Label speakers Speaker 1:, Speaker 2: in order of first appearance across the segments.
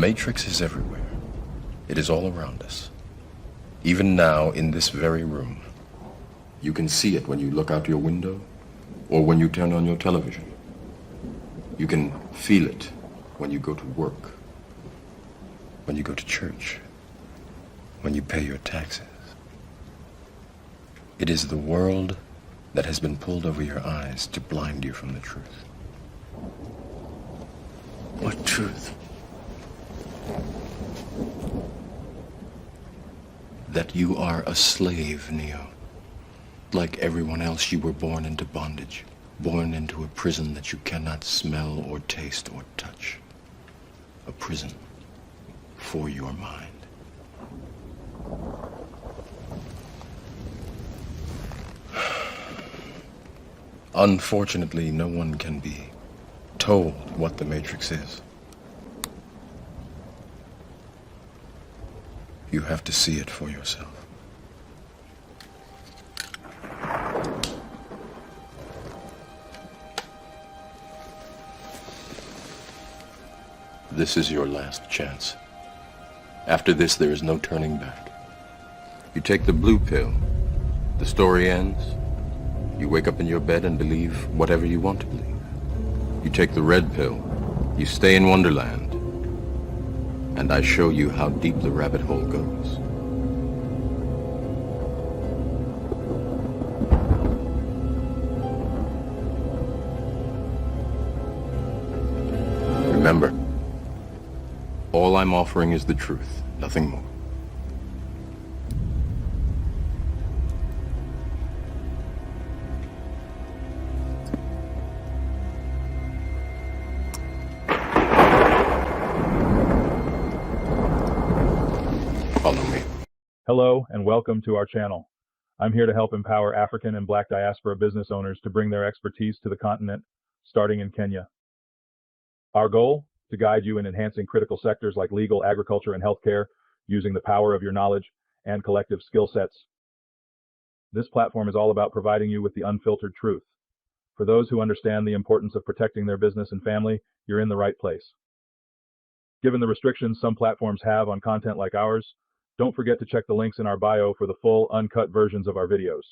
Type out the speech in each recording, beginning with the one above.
Speaker 1: Matrix is everywhere. It is all around us. Even now, in this very room. You can see it when you look out your window or when you turn on your television. You can feel it when you go to work, when you go to church, when you pay your taxes. It is the world that has been pulled over your eyes to blind you from the truth. What truth? That you are a slave, Neo. Like everyone else, you were born into bondage, born into a prison that you cannot smell or taste or touch. A prison for your mind. Unfortunately, no one can be told what the Matrix is. You have to see it for yourself. This is your last chance. After this, there is no turning back. You take the blue pill, the story ends. You wake up in your bed and believe whatever you want to believe. You take the red pill, you stay in Wonderland, and I show you how deep the rabbit hole goes. Remember, all I'm offering is the truth, nothing more. Follow me.
Speaker 2: Hello and welcome to our channel. I'm here to help empower African and Black diaspora business owners to bring their expertise to the continent, starting in Kenya. Our goal? To guide you in enhancing critical sectors like legal, agriculture, and healthcare using the power of your knowledge and collective skill sets. This platform is all about providing you with the unfiltered truth. For those who understand the importance of protecting their business and family, you're in the right place. Given the restrictions some platforms have on content like ours, don't forget to check the links in our bio for the full, uncut versions of our videos.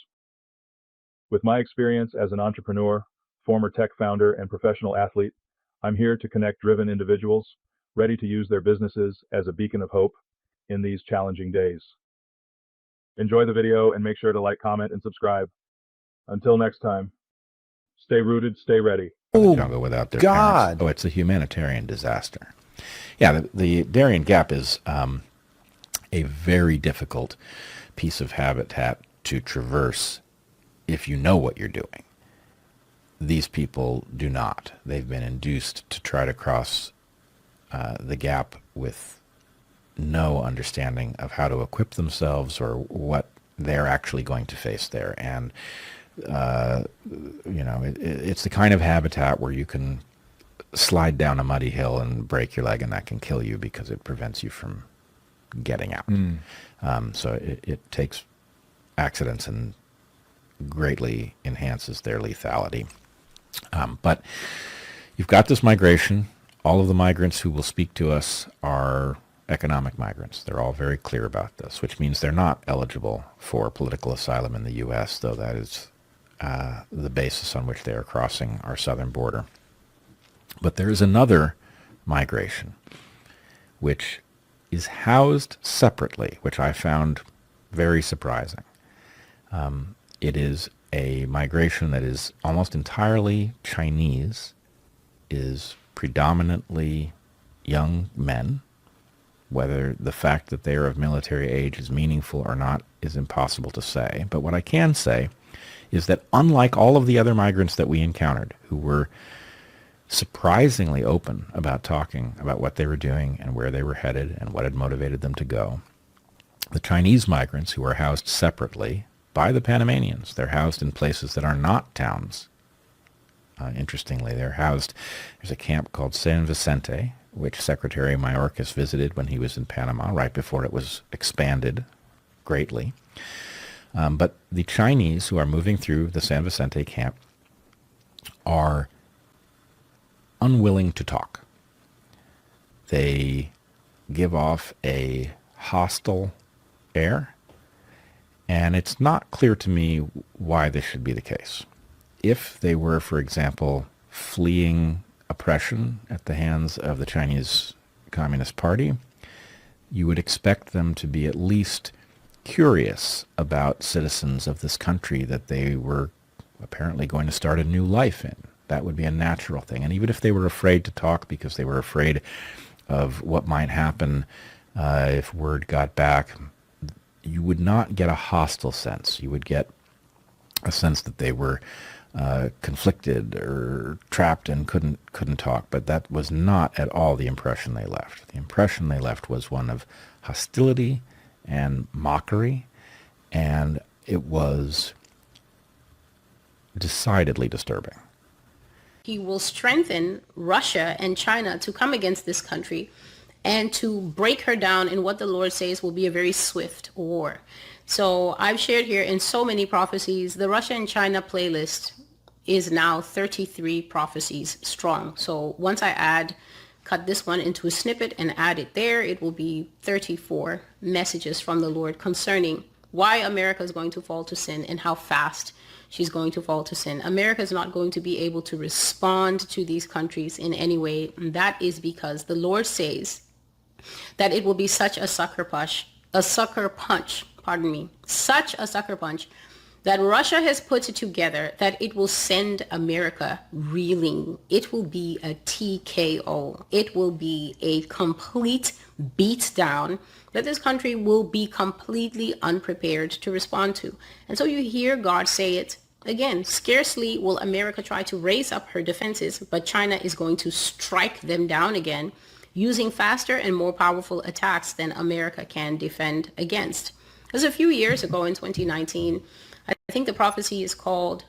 Speaker 2: With my experience as an entrepreneur, former tech founder, and professional athlete, I'm here to connect driven individuals, ready to use their businesses as a beacon of hope in these challenging days. Enjoy the video and make sure to like, comment, and subscribe. Until next time, stay rooted, stay ready.
Speaker 3: The jungle without their parents. Oh, it's a humanitarian disaster. Yeah, the Darien Gap is a very difficult piece of habitat to traverse if you know what you're doing. These people do not. They've been induced to try to cross the gap with no understanding of how to equip themselves or what they're actually going to face there. And, it's the kind of habitat where you can slide down a muddy hill and break your leg and that can kill you because it prevents you from getting out. So it takes accidents and greatly enhances their lethality. But you've got this migration. All of the migrants who will speak to us are economic migrants. They're all very clear about this, which means they're not eligible for political asylum in the U.S., though that is the basis on which they are crossing our southern border. But there is another migration, which is housed separately, which I found very surprising. It is a migration that is almost entirely Chinese, is predominantly young men. Whether the fact that they are of military age is meaningful or not is impossible to say. But what I can say is that unlike all of the other migrants that we encountered, who were surprisingly open about talking about what they were doing and where they were headed and what had motivated them to go, the Chinese migrants who are housed separately by the Panamanians, they're housed in places that are not towns. Interestingly, they're housed, there's a camp called San Vicente, which Secretary Mayorkas visited when he was in Panama, right before it was expanded greatly. But the Chinese who are moving through the San Vicente camp are unwilling to talk. They give off a hostile air, and it's not clear to me why this should be the case. If they were, for example, fleeing oppression at the hands of the Chinese Communist Party, you would expect them to be at least curious about citizens of this country that they were apparently going to start a new life in. That would be a natural thing. And even if they were afraid to talk because they were afraid of what might happen if word got back, you would not get a hostile sense. You would get a sense that they were conflicted or trapped and couldn't talk. But that was not at all the impression they left. The impression they left was one of hostility and mockery, and it was decidedly disturbing.
Speaker 4: He will strengthen Russia and China to come against this country and to break her down in what the Lord says will be a very swift war. So I've shared here in so many prophecies, the Russia and China playlist is now 33 prophecies strong. So once I cut this one into a snippet and add it there, it will be 34 messages from the Lord concerning why America is going to fall to sin and how fast she's going to fall to sin. America is not going to be able to respond to these countries in any way. And that is because the Lord says that it will be such a sucker punch, such a sucker punch that Russia has put it together that it will send America reeling. It will be a TKO. It will be a complete beatdown that this country will be completely unprepared to respond to. And so you hear God say it again. Scarcely will America try to raise up her defenses, but China is going to strike them down again using faster and more powerful attacks than America can defend against. It was a few years ago in 2019. I think the prophecy is called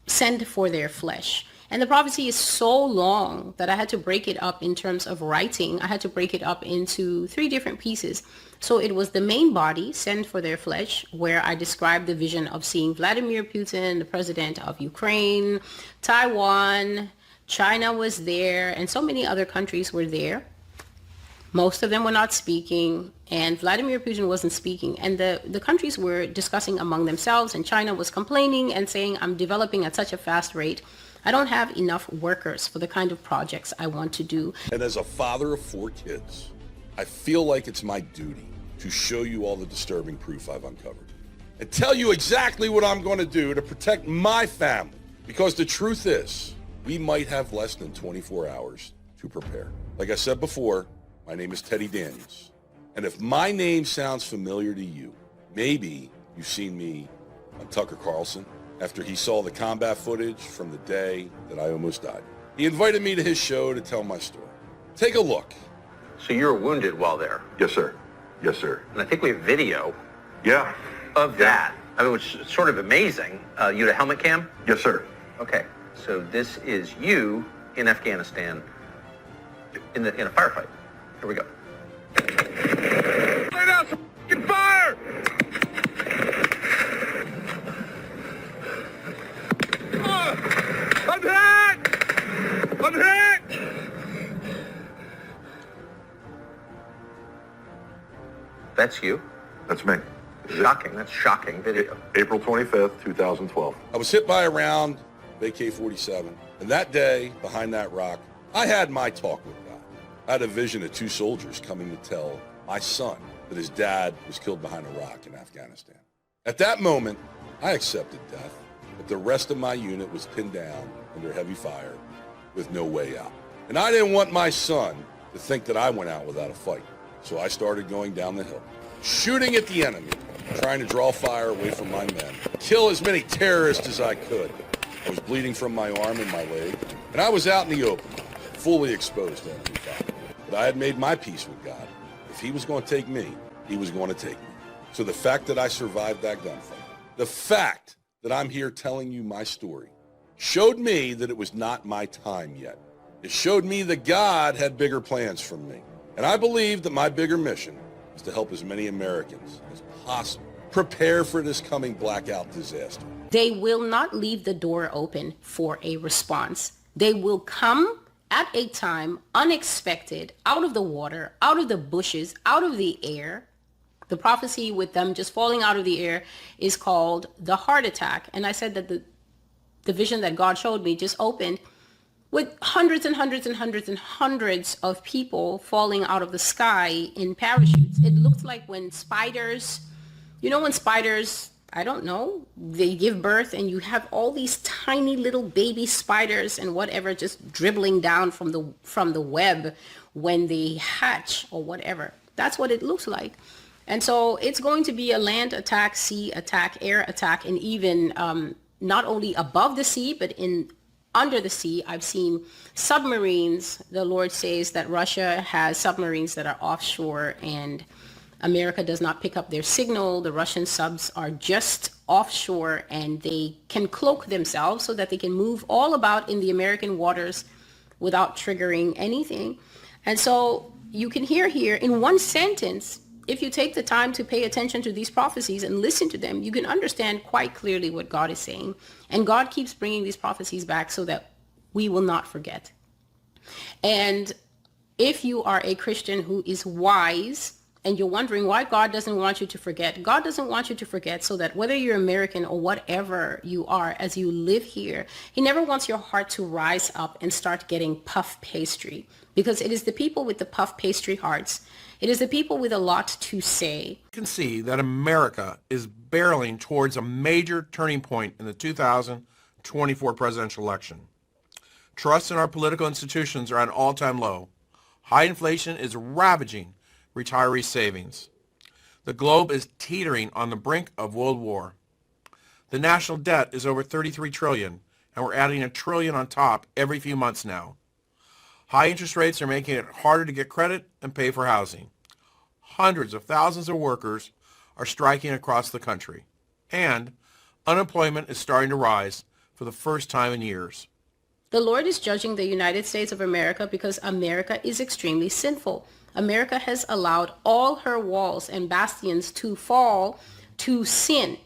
Speaker 4: Send for Their Flesh. And the prophecy is so long that I had to break it up in terms of writing. I had to break it up into 3 different pieces. So it was the main body, Send for Their Flesh, where I described the vision of seeing Vladimir Putin, the president of Ukraine, Taiwan, China was there, and so many other countries were there. Most of them were not speaking, and Vladimir Putin wasn't speaking. And the countries were discussing among themselves, and China was complaining and saying, I'm developing at such a fast rate. I don't have enough workers for the kind of projects I want to do.
Speaker 5: And as a father of 4 kids, I feel like it's my duty to show you all the disturbing proof I've uncovered and tell you exactly what I'm going to do to protect my family. Because the truth is, we might have less than 24 hours to prepare. Like I said before, my name is Teddy Daniels. And if my name sounds familiar to you, maybe you've seen me on Tucker Carlson after he saw the combat footage from the day that I almost died. He invited me to his show to tell my story. Take a look.
Speaker 6: So you were wounded while there?
Speaker 5: Yes, sir. Yes, sir.
Speaker 6: And I think we have video
Speaker 5: Yeah.
Speaker 6: of that. I mean, which is sort of amazing. You had a helmet cam?
Speaker 5: Yes, sir.
Speaker 6: Okay. So this is you in Afghanistan in a firefight. Here we go.
Speaker 5: Lay down some f***ing fire! I'm hit! I'm hit!
Speaker 6: That's you?
Speaker 5: That's me.
Speaker 6: Shocking. That's shocking video.
Speaker 5: April 25th, 2012. I was hit by a round, AK-47, and that day, behind that rock, I had my talk with God. I had a vision of 2 soldiers coming to tell my son that his dad was killed behind a rock in Afghanistan. At that moment, I accepted death, but the rest of my unit was pinned down under heavy fire with no way out. And I didn't want my son to think that I went out without a fight. So I started going down the hill, shooting at the enemy, trying to draw fire away from my men, kill as many terrorists as I could. I was bleeding from my arm and my leg, and I was out in the open, fully exposed to enemy fire. But I had made my peace with God. If he was going to take me, he was going to take me. So the fact that I survived that gunfight, the fact that I'm here telling you my story, showed me that it was not my time yet. It showed me that God had bigger plans for me. And I believe that my bigger mission is to help as many Americans as possible prepare for this coming blackout disaster.
Speaker 4: They will not leave the door open for a response. They will come at a time, unexpected, out of the water, out of the bushes, out of the air. The prophecy with them just falling out of the air is called the heart attack. And I said that the vision that God showed me just opened with hundreds and hundreds and hundreds and hundreds of people falling out of the sky in parachutes. It looked like when spiders, when spiders, I don't know, they give birth and you have all these tiny little baby spiders and whatever just dribbling down from the web when they hatch or whatever. That's what it looks like. And so it's going to be a land attack, sea attack, air attack, and even not only above the sea, but under the sea. I've seen submarines. The Lord says that Russia has submarines that are offshore and America does not pick up their signal. The Russian subs are just offshore and they can cloak themselves so that they can move all about in the American waters without triggering anything. And so you can hear here in one sentence, if you take the time to pay attention to these prophecies and listen to them, you can understand quite clearly what God is saying. And God keeps bringing these prophecies back so that we will not forget. And if you are a Christian who is wise and you're wondering why God doesn't want you to forget, God doesn't want you to forget so that whether you're American or whatever you are, as you live here, he never wants your heart to rise up and start getting puff pastry, because it is the people with the puff pastry hearts. It is the people with a lot to say.
Speaker 7: You can see that America is barreling towards a major turning point in the 2024 presidential election. Trust in our political institutions are at an all-time low. High inflation is ravaging retiree savings. The globe is teetering on the brink of world war. The national debt is over $33 trillion, and we're adding $1 trillion on top every few months now. High interest rates are making it harder to get credit and pay for housing. Hundreds of thousands of workers are striking across the country, and unemployment is starting to rise for the first time in years.
Speaker 4: The Lord is judging the United States of America because America is extremely sinful. America has allowed all her walls and bastions to fall to sin.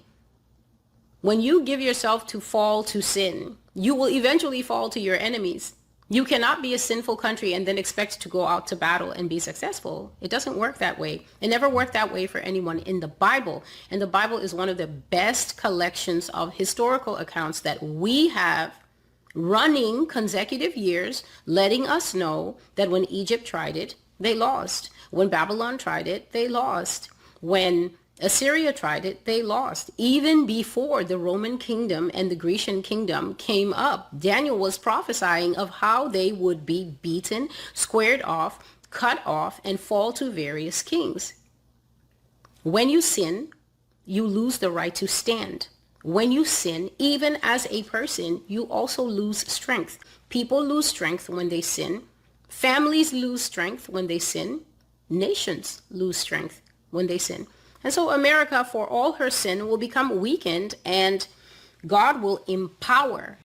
Speaker 4: When you give yourself to fall to sin, you will eventually fall to your enemies. You cannot be a sinful country and then expect to go out to battle and be successful. It doesn't work that way. It never worked that way for anyone in the Bible. And the Bible is one of the best collections of historical accounts that we have running consecutive years, letting us know that when Egypt tried it, they lost. When Babylon tried it, they lost. When Assyria tried it, they lost. Even before the Roman kingdom and the Grecian kingdom came up, Daniel was prophesying of how they would be beaten, squared off, cut off, and fall to various kings. When you sin, you lose the right to stand. When you sin, even as a person, you also lose strength. People lose strength when they sin. Families lose strength when they sin. Nations lose strength when they sin. And so America, for all her sin, will become weakened, and God will empower